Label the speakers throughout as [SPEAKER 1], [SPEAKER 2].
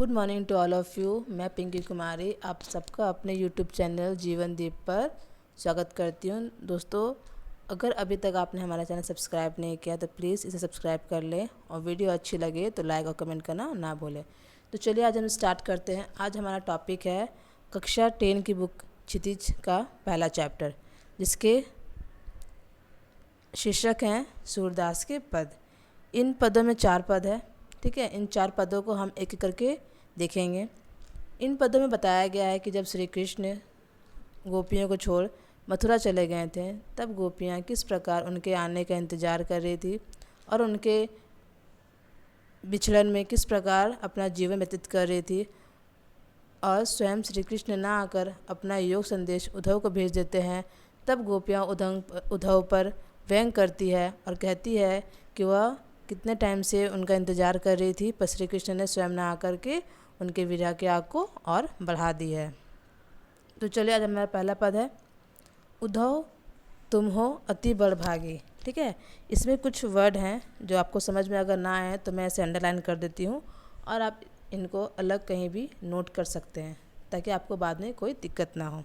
[SPEAKER 1] Good morning to all of you. मैं पिंकी कुमारी आप सबका अपने यूट्यूब चैनल जीवन दीप पर स्वागत करती हूँ। दोस्तों, अगर अभी तक आपने हमारा चैनल सब्सक्राइब नहीं किया तो प्लीज़ इसे सब्सक्राइब कर लें और वीडियो अच्छी लगे तो लाइक और कमेंट करना ना भूलें। तो चलिए आज हम स्टार्ट करते हैं। आज हमारा टॉपिक है कक्षा 10 की बुक क्षितिज का पहला चैप्टर, जिसके शीर्षक हैं सूरदास के पद। इन पदों में 4 पद है, ठीक है। इन 4 पदों को हम एक एक करके देखेंगे। इन पदों में बताया गया है कि जब श्री कृष्ण गोपियों को छोड़ मथुरा चले गए थे, तब गोपियाँ किस प्रकार उनके आने का इंतज़ार कर रही थी और उनके बिछड़न में किस प्रकार अपना जीवन व्यतीत कर रही थी। और स्वयं श्री कृष्ण ना आकर अपना योग संदेश उद्धव को भेज देते हैं, तब गोपियाँ उद्धव पर व्यंग करती है और कहती है कि वह कितने टाइम से उनका इंतज़ार कर रही थी, पर श्री कृष्ण ने स्वयं ना आकर के उनके विरह की आग को और बढ़ा दी है। तो चलिए आज हमारा पहला पद है, उद्धव तुम हो अति बड़भागी। ठीक है, इसमें कुछ वर्ड हैं जो आपको समझ में अगर ना आए तो मैं इसे अंडरलाइन कर देती हूँ और आप इनको अलग कहीं भी नोट कर सकते हैं ताकि आपको बाद में कोई दिक्कत ना हो।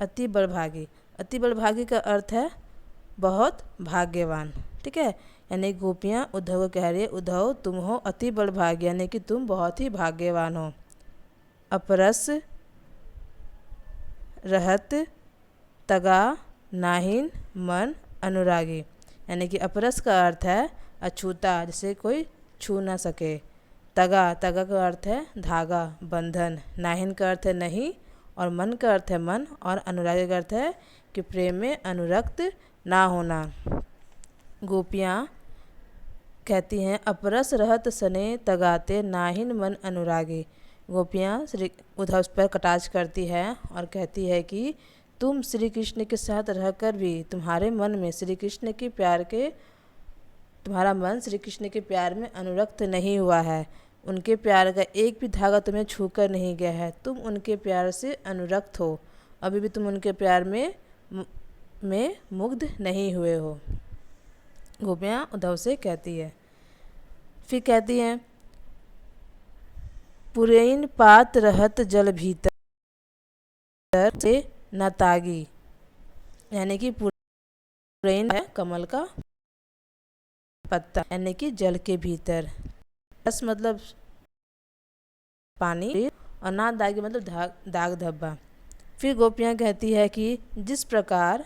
[SPEAKER 1] अति बड़भागी, अति बड़भागी का अर्थ है बहुत भाग्यवान। ठीक है, यानी गोपियाँ उद्धव को कह रही है, उद्धव तुम हो अति बड़भागी, यानी कि तुम बहुत ही भाग्यवान हो। अपरस रहत तगा नाहिन मन अनुरागी, यानी कि अपरस का अर्थ है अछूता, जिसे कोई छू ना सके। तगा, तगा का अर्थ है धागा, बंधन। नाहिन का अर्थ है नहीं, और मन का अर्थ है मन, और अनुरागी का अर्थ है कि प्रेम में अनुरक्त ना होना। गोपियाँ कहती हैं अपरस रहत सने तगाते नाहिन मन अनुरागी। गोपियाँ श्री उद्धव पर कटाक्ष करती है और कहती है कि तुम श्री कृष्ण के साथ रहकर भी तुम्हारे मन में श्री कृष्ण के प्यार के तुम्हारा मन श्री कृष्ण के प्यार में अनुरक्त नहीं हुआ है। उनके प्यार का एक भी धागा तुम्हें छूकर नहीं गया है। तुम उनके प्यार से अनुरक्त हो, अभी भी तुम उनके प्यार में मुग्ध नहीं हुए हो। गोपियाँ उद्धव से कहती है। फिर कहती हैं पुरैन पात रहत जल भीतर से न तागी, यानी कि पुरैन है कमल का पत्ता, यानी कि जल के भीतर। रस मतलब पानी और ना दागी मतलब दाग धब्बा। फिर गोपियाँ कहती है कि जिस प्रकार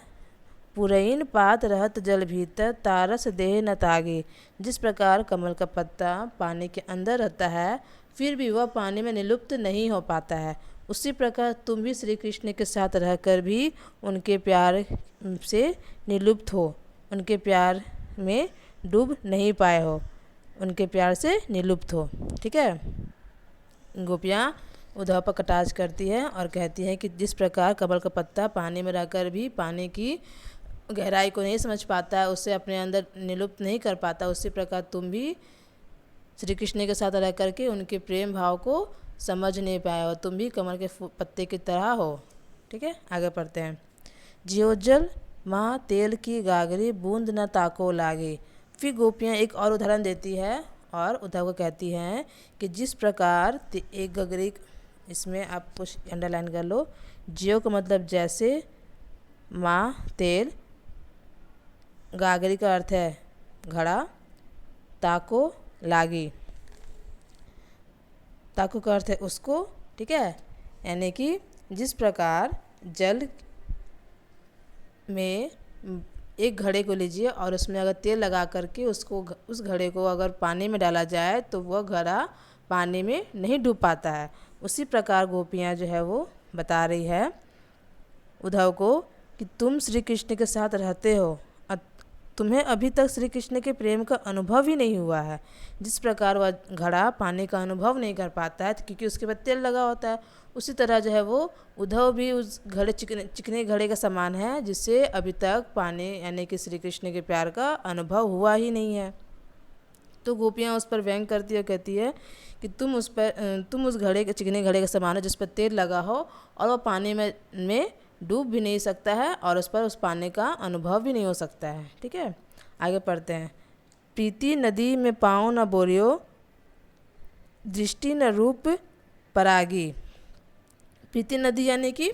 [SPEAKER 1] पुरैन पात रहत जल भीतर तारस देह न तागे, जिस प्रकार कमल का पत्ता पानी के अंदर रहता है फिर भी वह पानी में निलुप्त नहीं हो पाता है, उसी प्रकार तुम भी श्री कृष्ण के साथ रहकर भी उनके प्यार से निलुप्त हो, उनके प्यार में डूब नहीं पाए हो, उनके प्यार से निलुप्त हो। ठीक है, गोपियाँ उद्धव पर कटाक्ष करती है और कहती हैं कि जिस प्रकार कमल का पत्ता पानी में रहकर भी पानी की गहराई को नहीं समझ पाता है, उससे अपने अंदर निलुप्त नहीं कर पाता, उसी प्रकार तुम भी श्री कृष्ण के साथ रह करके उनके प्रेम भाव को समझ नहीं पाए हो, तुम भी कमल के पत्ते की तरह हो। ठीक है, आगे पढ़ते हैं। जियोजल माँ तेल की गागरी बूंद न ताको लागे। फिर गोपियाँ एक और उदाहरण देती है और उद्धव को कहती हैं कि जिस प्रकार एक गगरी, इसमें आप कुछ अंडरलाइन कर लो। जियो का मतलब जैसे, माँ तेल, गागरी का अर्थ है घड़ा, ताको लागी, ताको का अर्थ है उसको। ठीक है, यानी कि जिस प्रकार जल में एक घड़े को लीजिए और उसमें अगर तेल लगा करके उसको उस घड़े को अगर पानी में डाला जाए तो वह घड़ा पानी में नहीं डूब पाता है, उसी प्रकार गोपियाँ जो है वो बता रही है उद्धव को कि तुम श्री कृष्ण के साथ रहते हो, तुम्हें अभी तक श्री कृष्ण के प्रेम का अनुभव ही नहीं हुआ है। जिस प्रकार वह घड़ा पानी का अनुभव नहीं कर पाता है क्योंकि उसके बाद तेल लगा होता है, उसी तरह जो है वो उद्धव भी उस घड़े चिकने घड़े का समान है जिससे अभी तक पानी यानी कि श्री कृष्ण के प्यार का अनुभव हुआ ही नहीं है। तो गोपियाँ उस पर व्यंग करती है, कहती है कि तुम उस घड़े के चिकने घड़े का समान हो जिस पर तेल लगा हो और वह पानी में डूब भी नहीं सकता है और उस पर उस पानी का अनुभव भी नहीं हो सकता है। ठीक है, आगे पढ़ते हैं। प्रीति नदी में पाँव न बोरियो दृष्टि न रूप परागी। प्रीति नदी यानी कि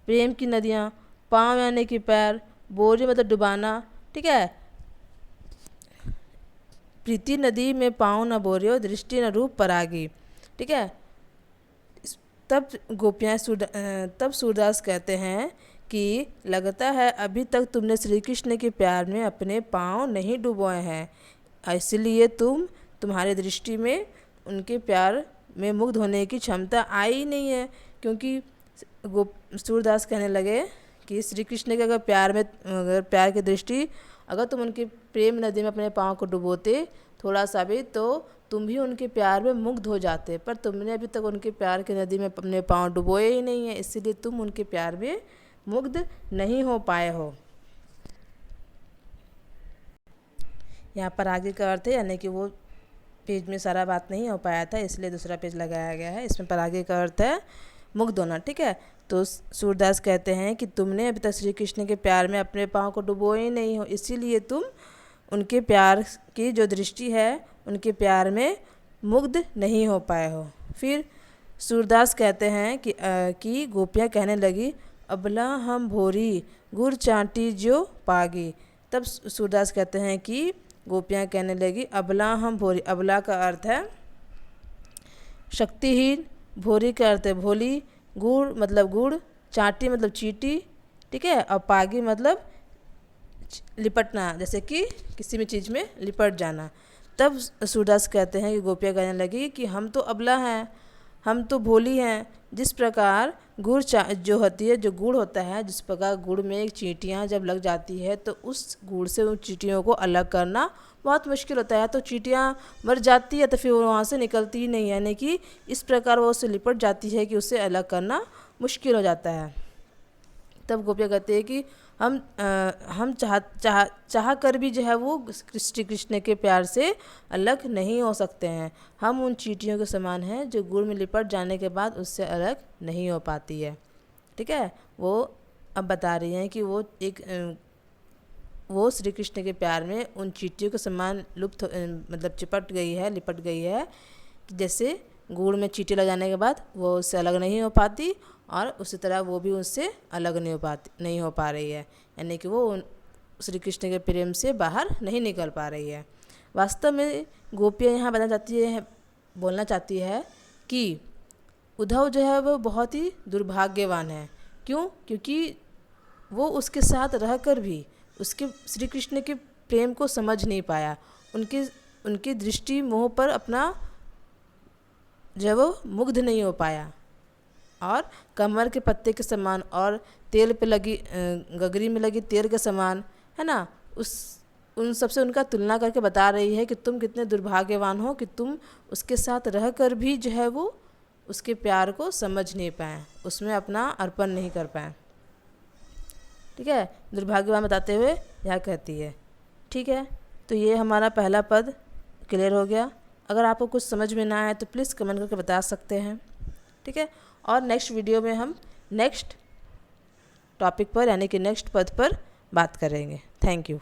[SPEAKER 1] प्रेम की नदियाँ, पाँव यानी कि पैर, बोरी मतलब डुबाना, ठीक है। प्रीति नदी में पाँव न बोरियो, दृष्टि न रूप परागी, ठीक है। तब गोपियाँ तब सूरदास कहते हैं कि लगता है अभी तक तुमने श्री कृष्ण के प्यार में अपने पाँव नहीं डुबोए हैं, इसलिए तुम्हारी दृष्टि में उनके प्यार में मुग्ध होने की क्षमता आई नहीं है। क्योंकि सूरदास कहने लगे कि श्री कृष्ण के अगर प्यार की दृष्टि, अगर तुम उनके प्रेम नदी में अपने पाँव को डुबोते थोड़ा सा भी, तो तुम भी उनके प्यार में मुग्ध हो जाते, पर तुमने अभी तक उनके प्यार की नदी में अपने पाँव डुबोए ही नहीं है, इसलिए तुम उनके प्यार में मुग्ध नहीं हो पाए हो। यहाँ पर आगे का अर्थ है, यानी कि वो पेज में सारा बात नहीं हो पाया था, इसलिए दूसरा पेज लगाया गया है। इसमें पर आगे का अर्थ है मुग्ध होना, ठीक है। तो सूरदास कहते हैं कि तुमने अभी तक श्री कृष्ण के प्यार में अपने पाँव को डुबोए ही नहीं हो, इसीलिए तुम उनके प्यार की जो दृष्टि है उनके प्यार में मुग्ध नहीं हो पाए हो। फिर सूरदास कहते हैं कि गोपियाँ कहने लगी, अबला हम भोरी गुड़ चाटी जो पागी। तब सूरदास कहते हैं कि गोपियाँ कहने लगी, अबला हम भोरी। अबला का अर्थ है शक्तिहीन, भोरी का अर्थ है भोली, गुड़ मतलब गुड़, चाटी मतलब चीटी, ठीक है, और पागी मतलब लिपटना, जैसे कि किसी भी चीज़ में लिपट जाना। तब सूरदास कहते हैं कि गोपियाँ कहने लगी कि हम तो अबला हैं, हम तो भोली हैं। जिस प्रकार गुड़ जो होती है, जो गुड़ होता है, जिस प्रकार गुड़ में चींटियाँ जब लग जाती है तो उस गुड़ से उन चींटियों को अलग करना बहुत मुश्किल होता है। तो चींटियाँ मर जाती है तो फिर वो वहाँ से निकलती ही नहीं, यानी कि इस प्रकार वो उससे लिपट जाती है कि उससे अलग करना मुश्किल हो जाता है। तब गोपियाँ कहते हैं कि हम चाह कर भी जो है वो श्री कृष्ण के प्यार से अलग नहीं हो सकते हैं। हम उन चींटियों के समान हैं जो गुड़ में लिपट जाने के बाद उससे अलग नहीं हो पाती है, ठीक है। वो अब बता रही हैं कि वो श्री कृष्ण के प्यार में उन चींटियों के समान मतलब लिपट गई है, जैसे गुड़ में चींटी लग जाने के बाद वो उससे अलग नहीं हो पाती, और उसी तरह वो भी उससे अलग नहीं हो पा रही है, यानी कि वो श्री कृष्ण के प्रेम से बाहर नहीं निकल पा रही है। वास्तव में गोपियाँ यहाँ बोलना चाहती है कि उद्धव जो है वो बहुत ही दुर्भाग्यवान है। क्यों? क्योंकि वो उसके साथ रहकर भी उसके श्री कृष्ण के प्रेम को समझ नहीं पाया, उनकी दृष्टि मोह पर अपना जो वो मुग्ध नहीं हो पाया, और कमर के पत्ते के समान और तेल पे लगी गगरी में लगी तेल के समान, है ना, उन सबसे उनका तुलना करके बता रही है कि तुम कितने दुर्भाग्यवान हो कि तुम उसके साथ रहकर भी जो है वो उसके प्यार को समझ नहीं पाए, उसमें अपना अर्पण नहीं कर पाए, ठीक है। दुर्भाग्यवान बताते हुए यह कहती है, ठीक है। तो ये हमारा पहला पद क्लियर हो गया। अगर आपको कुछ समझ में ना आए तो प्लीज़ कमेंट करके बता सकते हैं, ठीक है। और नेक्स्ट वीडियो में हम नेक्स्ट टॉपिक पर, यानी कि नेक्स्ट पद पर बात करेंगे। Thank you.